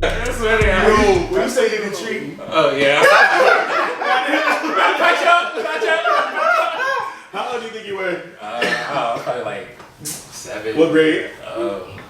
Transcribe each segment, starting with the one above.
That's what it is. When you say in the tree. Oh, yeah. Catch up. How old do you think you were? Probably like 7. What grade?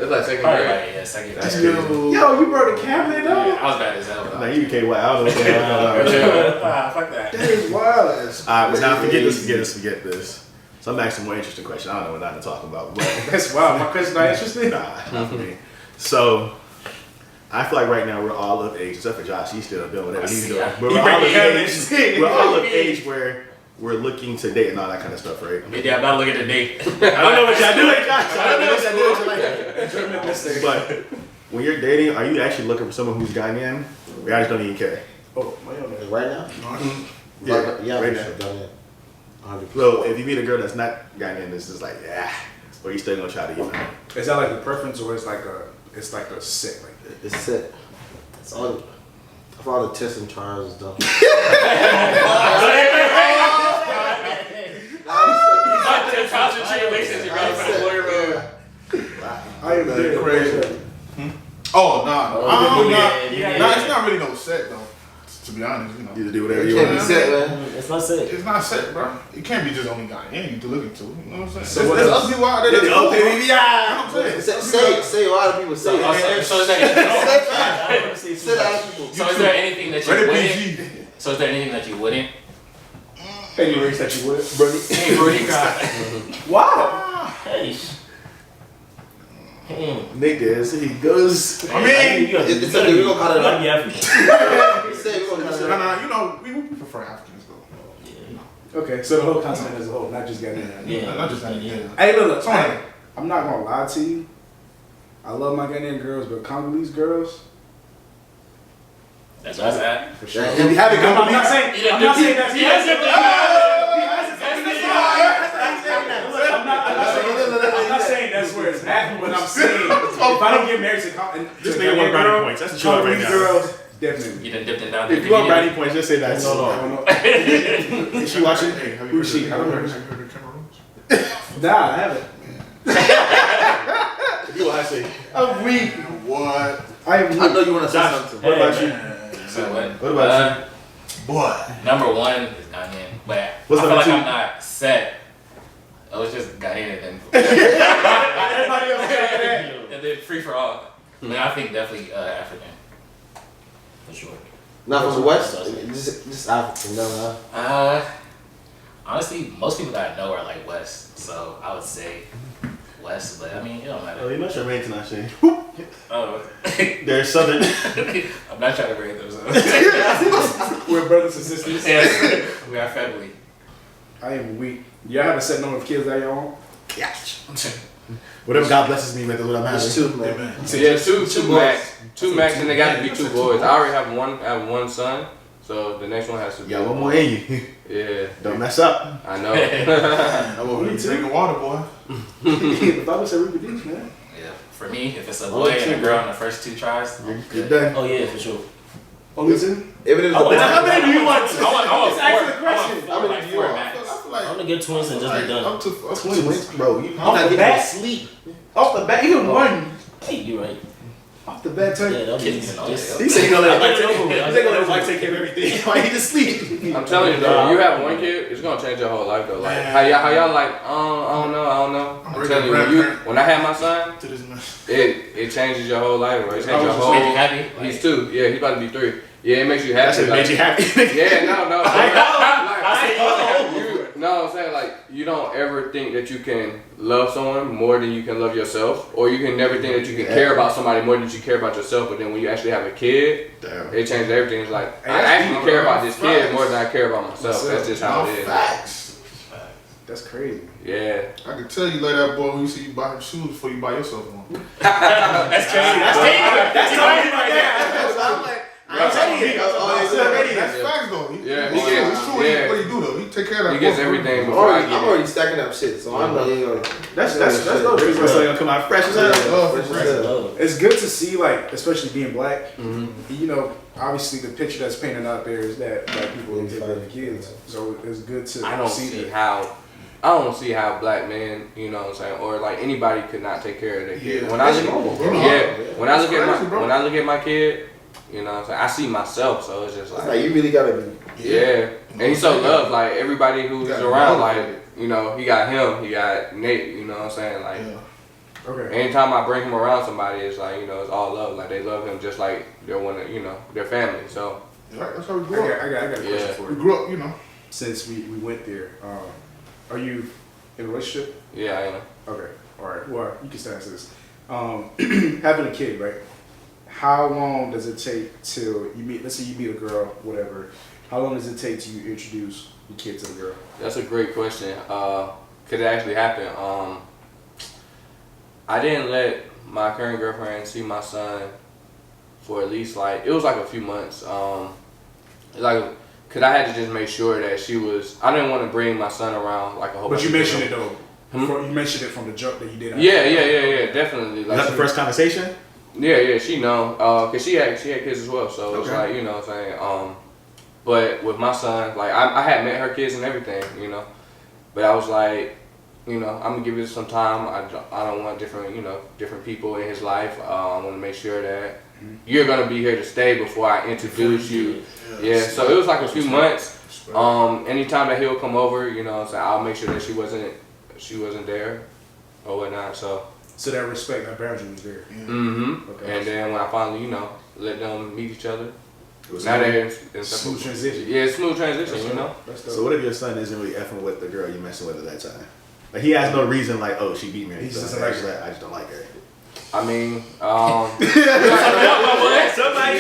It's like second Probably grade. like, yeah, second That's grade. crazy. Yo, you brought a cabinet Yeah, up? I was bad as hell. Nah, you became wild. I don't know what the hell. Fuck that. That is wild. Alright, but now forget this. So I'm asking a more interesting question. I don't know what not to talk about. But That's wild. My question's not interesting. nah, not for me. So I feel like right now we're all of age, except for Josh. He's still doing whatever he's doing. But we're all of age. We're all of age where we're looking to date and all that kind of stuff, right? Yeah, I'm not looking at the date. I don't know what y'all doing, Josh. I don't know what y'all doing. But when you're dating, are you actually looking for someone who's Ghanaian? Or y'all just don't even care? Oh, my own. Right now? Yeah, right now. Done 100%. So if you meet a girl that's not Ghanaian, it's just like, yeah, or you still gonna try to get her? Is that like a preference or it's like a set? Like It's set. It's all. For all the tests and trials and stuff. I am dead crazy. Oh, nah, it's not really no set though. To be honest, you know. You just do whatever It you can't be want. set, man. It's not set. It's not set, bro. It can't be just only Ghanaian to look into. You know what I'm saying? So what There's else? other people out there that's cool, bro. You know what I'm saying? Say a lot of people say it. So is there anything that you Rated wouldn't? PG. So is there anything that you wouldn't? any race that you would, Brody. Hey, Brody, God. Wow. Hey. Niggas, he goes. I mean, It's something we gonna call it. gotta be African. Say we gonna call it. no, you know, we prefer Africans though. Okay, so the whole continent as a whole, not just Ghanaian. Yeah. Not just Ghanaian. Hey, look, Sorry. hey, I'm not gonna lie to you. I love my Ghanaian girls, but Congolese girls, That's what's at. for sure. That- You have it I'm come not saying that's I'm not saying that's where it's at, but I'm saying if I don't get married to This nigga want brownie points. That's what you want right now. girls, definitely. You done dipped it down. If you want brownie points, just say that. No. Is she watching? Hey, have you Who's she? heard I don't know. of Cameroons? Nah, I haven't. You what I say. I'm weak. What? I am I know weak. you wanna say something. What about you? So what? What about you? Boy. Number one is Ghanaian, but What's I feel number like two? I'm not set. I was just Ghanaian and Everybody else got that. and then free for all. I mean, I think definitely African. For sure. Not from the West. Just African. No. Honestly, most people that I know are like West, so I would say West. But I mean, it don't Oh, matter. you must have rain tonight, Shane. Oh, They're southern. I'm not trying to bring those up. We're brothers and sisters. Yes, we are family. I am weak. Y'all have a set number of kids that y'all want? Whatever God blesses me with is what I'm Just having. two, man. Yeah, two max. Two max, and they got to be two boys. I already have one son, so the next one has to be. You got one more in you. Yeah. Don't mess up. I know. I'm over here drinking water, boy. I thought we said reproduce, man. Yeah, for me, if it's a boy and a girl in the first 2 tries, I'm You're good. done. Oh yeah, for sure. Only two? Even if it's I want- How many do you want? I want Just ask the question. I want like 4 max. I feel like I'm gonna get twins and just be done. I'm too. Twins, bro. You you're Off not the getting bat? no sleep. Off the bat, even one. Hey, you're right. Off the bat, Yeah, turn. that'll be Kids and all just. that. He said he gonna let I Mike get it take over with. He said gonna let Mike take care of everything. Why he just sleep? I'm telling you though, you have one kid, it's gonna change your whole life though. Like how y'all like, I don't know. I'm telling you, when I had my son, to this man. it changes your whole life, bro. It changes your Just made you whole. happy. He's 2. Yeah, he's about to be 3. Yeah, it makes you happy. That shit like- made you happy. Yeah, no. I You know what I'm saying? Like, you don't ever think that you can love someone more than you can love yourself. Or you can never think that you can care about somebody more than you care about yourself. But then when you actually have a kid, Damn. it changes everything. It's like, I actually care about this kid more than I care about myself. That's just how it is. Facts. That's crazy. Yeah. I can tell you later, that boy, when you see you buy him shoes before you buy yourself one. That's crazy. That's dangerous. That's crazy right there. I'm like, I'm telling you. That's facts though. Yeah, He he gets- it's true. yeah. What do you do though? He take care of that. He gets boy. everything I'm before I already, get I'm it. already stacking up shit, so I know he ain't gonna. That's dope. This is gonna come out fresh as hell. Love Fresh for as friends. hell. It's good to see, like, especially being black. You know, obviously the picture that's painted out there is that black people take care of the kids. So it's good to I don't see see that. how I don't see how black men, you know what I'm saying, or like anybody could not take care of their kid. Yeah, When I that's look, normal, bro. when I look That's at crazy, bro. when I look at my kid, you know what I'm saying, I see myself, so it's just It's like, like you really gotta be. yeah. And he's so loved, like everybody who's Yeah, around, yeah. like, you know, he got him, he got Nate, you know what I'm saying, like. Yeah. Okay. Anytime I bring him around somebody, it's like, you know, it's all love. Like, they love him just like they're one of, you know, their family. So, Right, that's how we I grew up. got a question Yeah. for We you. grew up, you know. Since we went there, are you in a relationship? yeah, I am. Okay. All right. Well, you can start this. Having a kid, right? How long does it take till you meet? Let's say you meet a girl, whatever. How long does it take till you introduce your kid to the girl? That's a great question. Could it actually happen? I didn't let my current girlfriend see my son for at least like, it was like a few months. Like, cause I had to just make sure that she was, I didn't want to bring my son around like a whole But bunch you of mentioned it people. though. You mentioned it from the jump that you did. Yeah, definitely. Was Like, that the first conversation? Yeah, she know. Cause she had kids as well, so it's Okay. like, you know what I'm saying. But with my son, like I had met her kids and everything, you know. But I was like, you know, I'm gonna give it some time. I don't want different people in his life. I want to make sure that you're gonna be here to stay before I introduce you. Yeah. So it was like a few months. Anytime that he'll come over, you know what I'm saying, I'll make sure that she wasn't there or whatnot. So that respect, that boundary was there. Okay. And then when I finally, you know, let them meet each other. It was Now smooth. they're Smooth transition. Yeah, smooth transition, you know. That's So what if your son isn't really effing with the girl you messing with at that time? Like he has no reason like, oh, she beat me. Or He anything just like doesn't that. I just don't like her. I mean, Somebody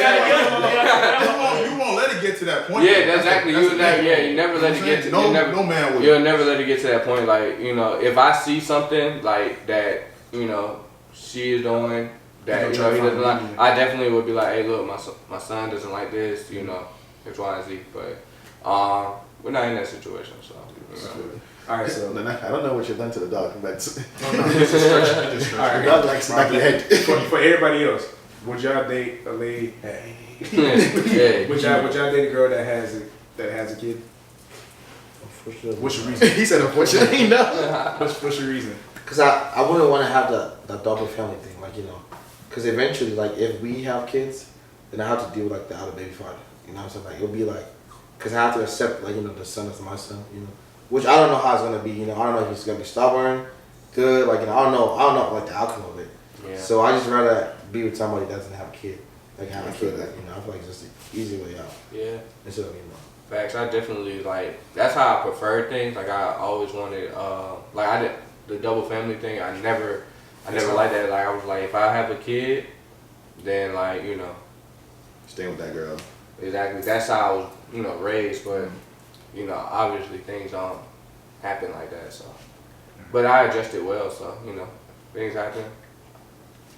You won't let it get to that point. yeah, that's exactly. That's You the never, thing. yeah, you never let it get to. No man will. You'll never let it get to that point. Like, you know, if I see something like that, you know, she is doing that, you know, he doesn't like, I definitely would be like, hey, look, my son doesn't like this, you know, X, Y, and Z. But we're not in that situation, so. You know. All right, so I don't know what you've done to the dog, but No, it's a stretch. It's a the stretch. dog likes to knock your head. for everybody else, would y'all date a lady? Yeah. Would y'all date a girl that has a kid? For sure. What's your reason? He said, unfortunately, no. What's your reason? Cause I wouldn't want to have the double family thing, like, you know, cause eventually, like, if we have kids, then I have to deal with like the other baby father. You know what I'm saying? Like, it'll be like, cause I have to accept, like, you know, the son is my son. You know, which I don't know how it's gonna be. You know, I don't know if he's gonna be stubborn, good. Like, you know, I don't know like the outcome of it. Yeah. So I just rather be with somebody that doesn't have a kid, like have I a feel kid. that. Like, you know, I feel like it's just the easy way out Yeah. instead of, you know. Facts. I definitely like. That's how I prefer things. Like I always wanted. Like I did the double family thing. I never liked that. Like I was like, if I have a kid, then like, you know, Staying with that girl. exactly. That's how I was, you know, raised. But you know, obviously things don't happen like that. So, but I adjusted well. So you know, things happen.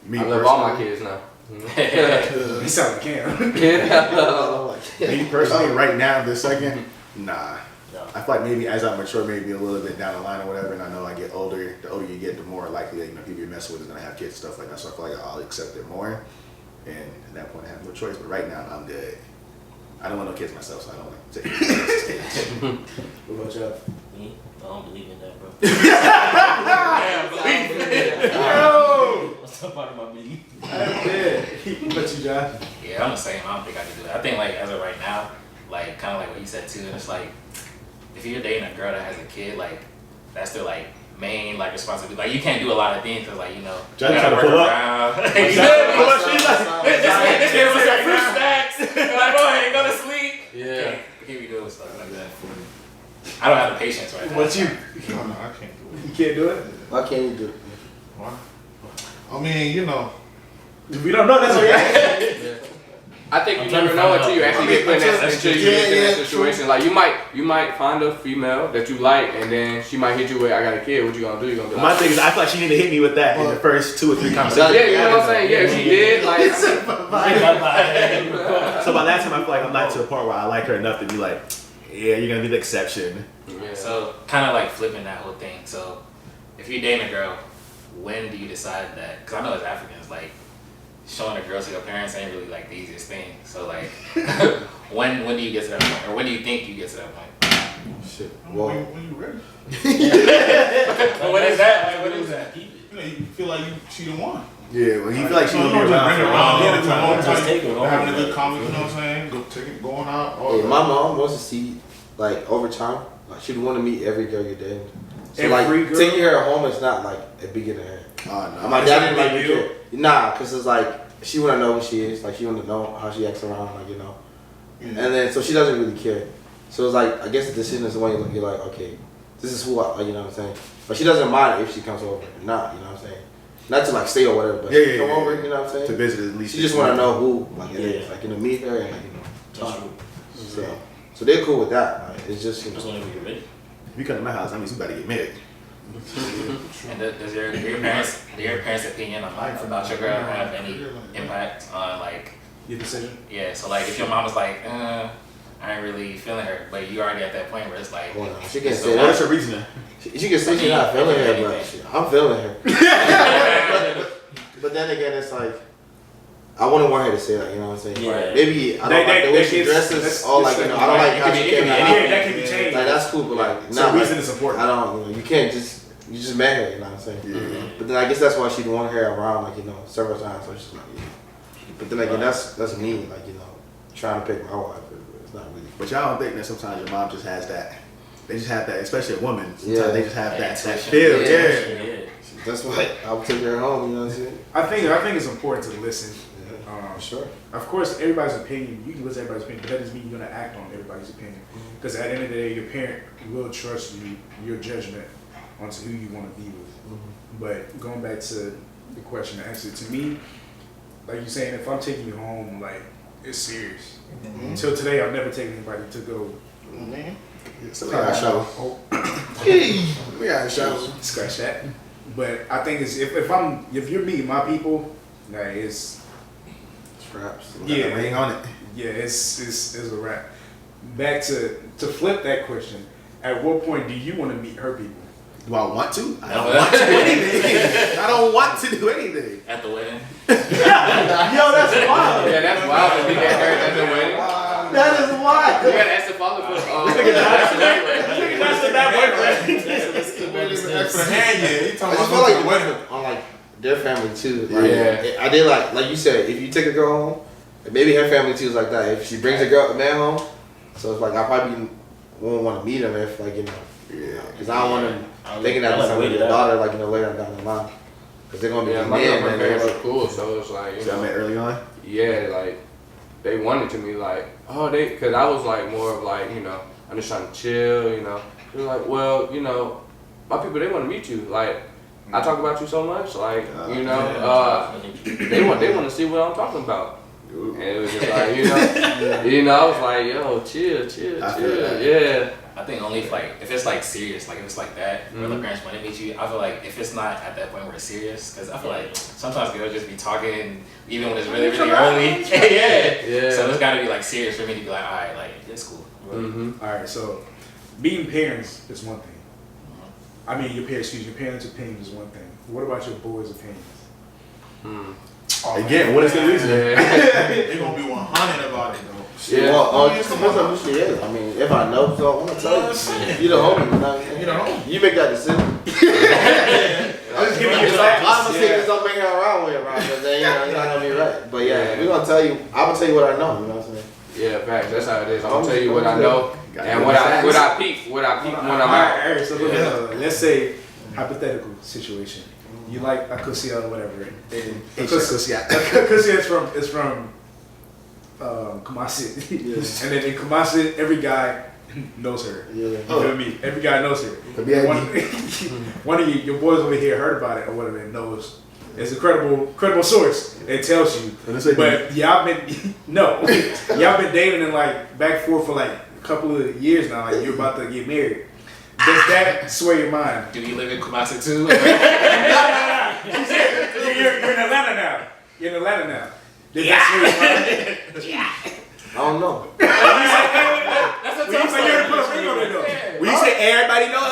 Me I love all my personally- kids now. You sound like Cam. Yeah. Me personally, right now, this second, nah. No. I feel like maybe as I mature, maybe a little bit down the line or whatever, and I know I get older, the older you get, the more likely that, you know, people you're messing with is gonna have kids and stuff like that. So I feel like I'll accept it more. And at that point, I have no choice. But right now, I'm good. I don't want no kids myself, so I don't want to take kids. What about y'all? Me? I don't believe in that, bro. Yo! What's up part of my belief? What about you, Josh? Yeah, I'm the same. I don't think I can do that. I think like as of right now, like kind of like what you said too, and it's like if you're dating a girl that has a kid, like that's their like main like responsibility. Like you can't do a lot of things because like you know you Johnny gotta trying to work pull up. around. Johnny This trying to pull up. She's like, this kid was like fruit snacks. Like go ahead, go to sleep. Yeah. Can't be doing stuff like that. I don't have the patience right now. What you? No, I can't do it. You can't do it? Why can't you do it? Why? I mean, you know. We don't know. That's okay. I think you I'm trying never to know find until you out. actually I mean, get put in that until- until you get in yeah, that yeah, situation. Like you might find a female that you like, and then she might hit you with, "I got a kid." What you gonna do? You gonna be My like, thing is, I feel like she need to hit me with that in the first 2 or 3 conversations. "Yeah, you know what I'm saying? Yeah, she did." Like, So by that time, I feel like I'm not to the point where I like her enough to be like, yeah, you're gonna be the exception. yeah. So kind of like flipping that whole thing. So if you're dating a girl, when do you decide that? Because I know as Africans, like showing a girl to your parents ain't really like the easiest thing. So like when do you get to that point, or when do you think you get to that point? Shit. Well, Well, when you ready, What is that? Like, what is that? you know, you feel like she the one. Yeah, well, you feel like she You gonna don't be just around bring for it a around. long Yeah, the whole Just time. take it home. Having a good conversation, you know what I'm saying? Go take it, going out. All yeah, that. my mom wants to see like over time. Like she'd want to meet every girl you're dating. So Every like girl? taking her home is not like a beginner. Oh, no. My It's dad not didn't a like big the deal? kid. Nah, cause it's like she wanna know who she is. Like she wanna know how she acts around. Like and then so she doesn't really care. So it's like I guess the decision is the one you're like, okay, this is who I, you know what I'm saying. But she doesn't mind if she comes over or not. You know what I'm saying. Not to like stay or whatever, but she come over. You know what I'm saying. To visit at least. She just want to know who, like, it is, like, meet her and, talk. So they're cool with that. Like, it's just, Just whenever you're ready. If you come to my house, that means you about to get married. And does your parents' opinion on like, about your girl have any impact on like Your decision? yeah? So like if your mom was like, I ain't really feeling her, but you already at that point where it's like, Well, no, she can so say What's that. your reasoning? She can say she's not feeling her, but Anything. I'm feeling her. But then again, it's like, I wouldn't want her to say that, you know what I'm saying? Yeah. Maybe I don't like the way she dresses, or like, I don't like how she came Yeah, out. that can be changed. Like, that's cool, but like, So nah, reason like, is important. I don't, you can't just, you just met her, you know what I'm saying? Yeah. But then I guess that's why she'd want her around, like, several times. So she's like, yeah. But then again, that's me, like, trying to pick my wife. It's not really. But y'all don't think that sometimes your mom just has that. They just have that, especially a woman. Sometimes Yeah. they just have that intuition. feel. Yeah. Yeah. That's why I would take her home, you know what I'm saying? I think it's important to listen. Sure. Of course, everybody's opinion, you can listen to everybody's opinion, but that doesn't mean you're going to act on everybody's opinion. Because at the end of the day, your parent will trust you, your judgment onto who you want to be with. But going back to the question, actually, to me, like you're saying, if I'm taking you home, like, it's serious. Until today, I've never taken anybody to go. Man. So we got a show. Oh, We got a show. scratch that. But I think it's if you're meeting my people, like it's Scraps. Yeah. Got a ring on it. yeah, it's a wrap. Back to flip that question. At what point do you want to meet her people? Do I want to? I don't want to do anything. I don't want to do anything. at the wedding. Yo, that's wild. Yeah, that's wild. To get married at the wedding. That is wild. You gotta ask the father for. That's the bad boyfriend. That's for the hand, yeah. You I talking just about feel going to the like wedding. on like their family too. Like, Yeah. I did like you said, if you take a girl home, maybe her family too is like that. If she brings a man home, so it's like I probably won't want to meet him if Yeah. because I don't want him thinking that I like it's waited their out. daughter later down the line because they're gonna be Yeah, like, my man, girlfriend parents man. are cool, so it's like So I met early on. yeah, like they wanted to me like, cause I was like more of like, I'm just trying to chill, They're like, well, my people, they want to meet you. Like, I talk about you so much, like, they want to see what I'm talking about. And it was just like, I was like, yo, chill, I feel that. yeah. I think only if it's like serious, like if it's like that, where the parents want to meet you, I feel like if it's not at that point where it's serious, because I feel like sometimes girls just be talking even when it's really, really early. Yeah. So it's got to be like serious for me to be like, all right, like it's cool. Mm-hmm. All right, so being parents is one thing. I mean, your parents' opinion is one thing. What about your boys' opinions? Again, what is the reason? They're going to be 100 about it, though. Yeah. Well, just depends on who she is. I mean, if I know, so I'm gonna tell you. You the homie, you know what I'm saying? You know? You make that decision. I'm just giving you facts. I'm gonna say this don't make her around with around, because then you're not gonna be right. But yeah, we're gonna tell you. I'm gonna tell you what I know. You know what I'm saying? Yeah, facts. That's how it is. I'm gonna tell you what I know and what I peep when I'm out. All right, so let's say hypothetical situation. You like a Kusia or whatever. Kusia is from Kumasi. Yes. And then in Kumasi, every guy knows her. Yeah. You feel me? Every guy knows her. Yeah. One of your boys over here heard about it or whatever and knows. It's a credible source that tells you. But y'all been y'all been dating and like back and forth for like a couple of years now. Like you're about to get married. Does that sway your mind? Do you live in Kumasi too? You're in Atlanta now. You're in Atlanta now. Does that sway your mind? I don't know. That's When you say you're put a ring on it though. When you say everybody know her,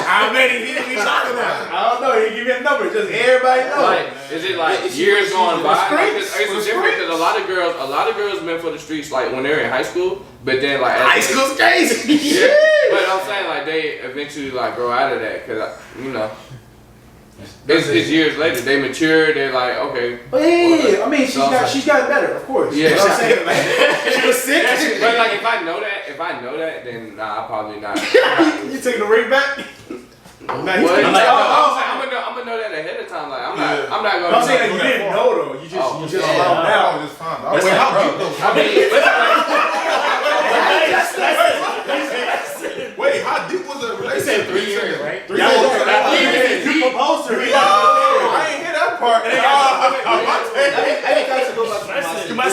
how many people we talking about? I don't know. You give me a number. Just everybody know. Like, is it like years going by? Like, it's different because a lot of girls meant for the streets like when they're in high school, but then like High school's crazy. Yeah, But I'm saying like they eventually like grow out of that because you know. It's years later. They mature. They're like, okay. Oh yeah. I mean, she's gotten better, of course. Yeah. You know what I'm saying? Like, she was sick. But like, if I know that, then nah, I'll probably not. You taking the ring back? I'm gonna know that ahead of time. Like, I'm not gonna. I'm saying that you didn't know though. You just found out. Just found out. Wait, how deep though? Wait, how deep was the relationship? He said 3 years, right? 3 years. You proposed to her. I ain't hear that part. I think I should go back to my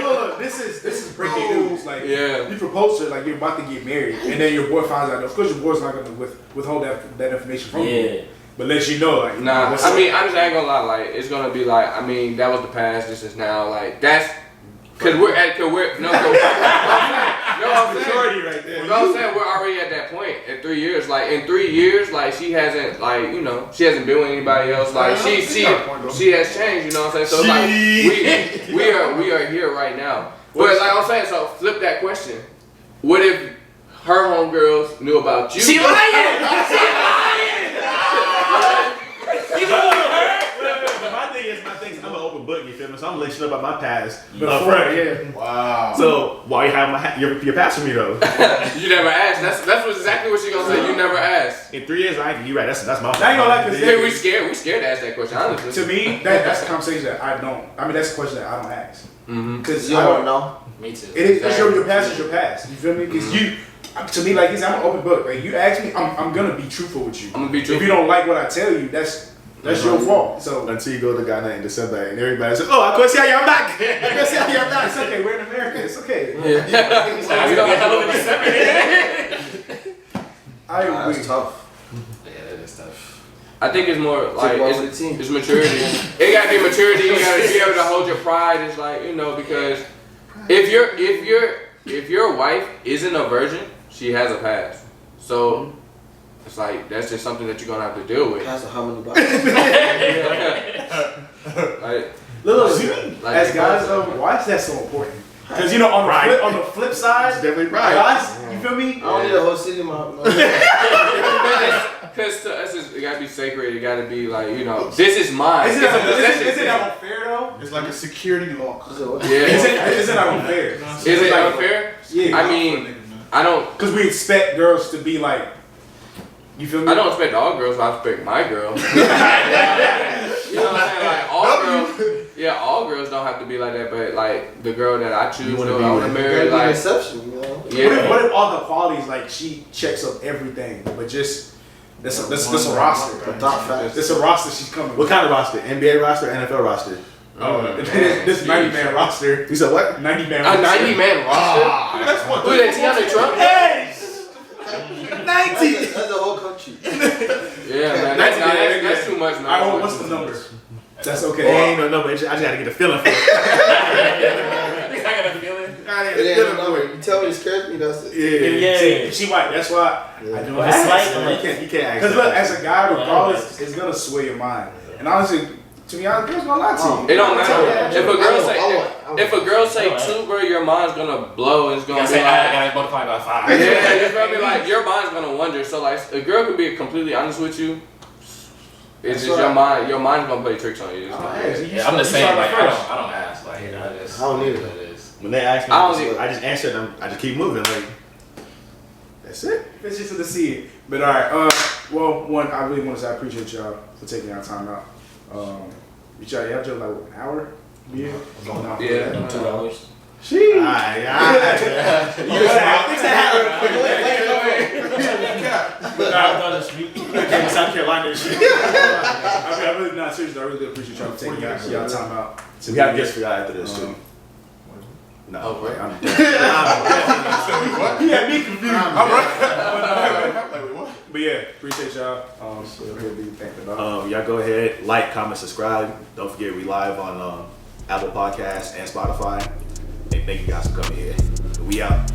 Look, this is breaking news. Like, you proposed to her, like you're about to get married, and then your boy finds out. Of course, your boy's not gonna withhold that information from you, but let you know, like, nah. I mean, I just ain't gonna lie. Like, it's gonna be like, I mean, that was the past. This is now. Like, that's because we're I'm saying right there. I'm saying we're already at that point at 3 years. Like in 3 years, like she hasn't she hasn't been with anybody else. Like she has changed. You know what I'm saying? So like we are here right now. But like I'm saying, so flip that question. What if her homegirls knew about you? She lying. My thing is, I'm an open book, you feel me? So I'm letting you know about my past. Wow. So why you have your past for me though? You never asked. That's exactly what she gonna say. You never asked. In 3 years, you're right. That's my fault. I ain't gonna lie, 'cause We scared to ask that question. Honestly. to me, that's a conversation that I don't. I mean, that's a question that I don't ask. Because You don't know. Me too. It's your past is your past. You feel me? Because to me, like I'm an open book. Like you ask me, I'm gonna be truthful with you. I'm gonna be truthful. If you don't like what I tell you, that's your fault. So Until you go to Ghana in December and everybody says, "Oh, I can see how you're back. I can see how you're back." it's okay. We're in America. It's okay. We don't get hell of a December. I agree. That's tough. Yeah, that is tough. I think it's more like one for the team. it's maturity. It gotta be maturity. You gotta be able to hold your pride. It's like because if your wife isn't a virgin, she has a past. So it's like that's just something that you're gonna have to deal with. That's how many boxes? Look, as guys, why is that so important? Because on the flip side, Definitely right. guys, you feel me? I don't need a whole city, my. Because to us, it gotta be sacred. It gotta be like this is mine. Isn't It's a possession that thing. unfair though? It's like a security lock. Yeah. Isn't that unfair? Is it unfair? Yeah. I mean, I don't. Because we expect girls to be like, you feel me? I don't expect all girls. I expect my girl. You know what I'm saying? Like all girls don't have to be like that. But like the girl that I choose, I want to marry, like exception, you know. yeah. What if all the qualities, like she checks up everything, but just that's a roster. The top facts. It's a roster she's coming. What kind of roster? NBA roster, NFL roster? This 90-man roster. You said what? 90-man A roster. 90-man roster? That's what. Who that? Tiana Trump? Hey! 90. That's the whole country. Yeah, man. That's too much, man. Alright, well, what's the number? That's okay. There ain't no number. I just gotta get a feeling for it. I got a feeling. I gotta It get a ain't feeling no for number. it. You tell me it scares me, that's it. Yeah. See, she white. That's why I don't It's ask. like- You can't ask. Because look, as a guy, regardless, it's gonna sway your mind. And honestly, to be honest, girls gonna lie to you. It don't matter. If a girl say I want. 2, bro, your mind's gonna blow and it's You gonna gotta be say, I like, gotta multiply by 5. yeah, it's gonna be like your mind's gonna wonder. So like, a girl could be completely honest with you. It's just your mind. Your mind's gonna play tricks on you. It's not- Yeah, I'm the same. Like, I don't ask. Like, I just. I don't need it. What it is. When they ask me, I don't I just answer them. I just keep moving. Like that's it. It's just to see it. But all right. Well, one, I really want to say I appreciate y'all for taking our time out. You have to like what, an hour? Yeah. Going out. Yeah. 2 hours. Sheesh. South Carolina and shit. I really not serious. I really do appreciate y'all taking y'all time out. So we have guests for y'all after this too. No, Oh, right. I'm What? He had me confused. I'm right. But yeah, appreciate y'all. So he'll be thinking about. y'all go ahead, like, comment, subscribe. Don't forget we live on Apple Podcasts and Spotify. And thank you guys for coming here. We out.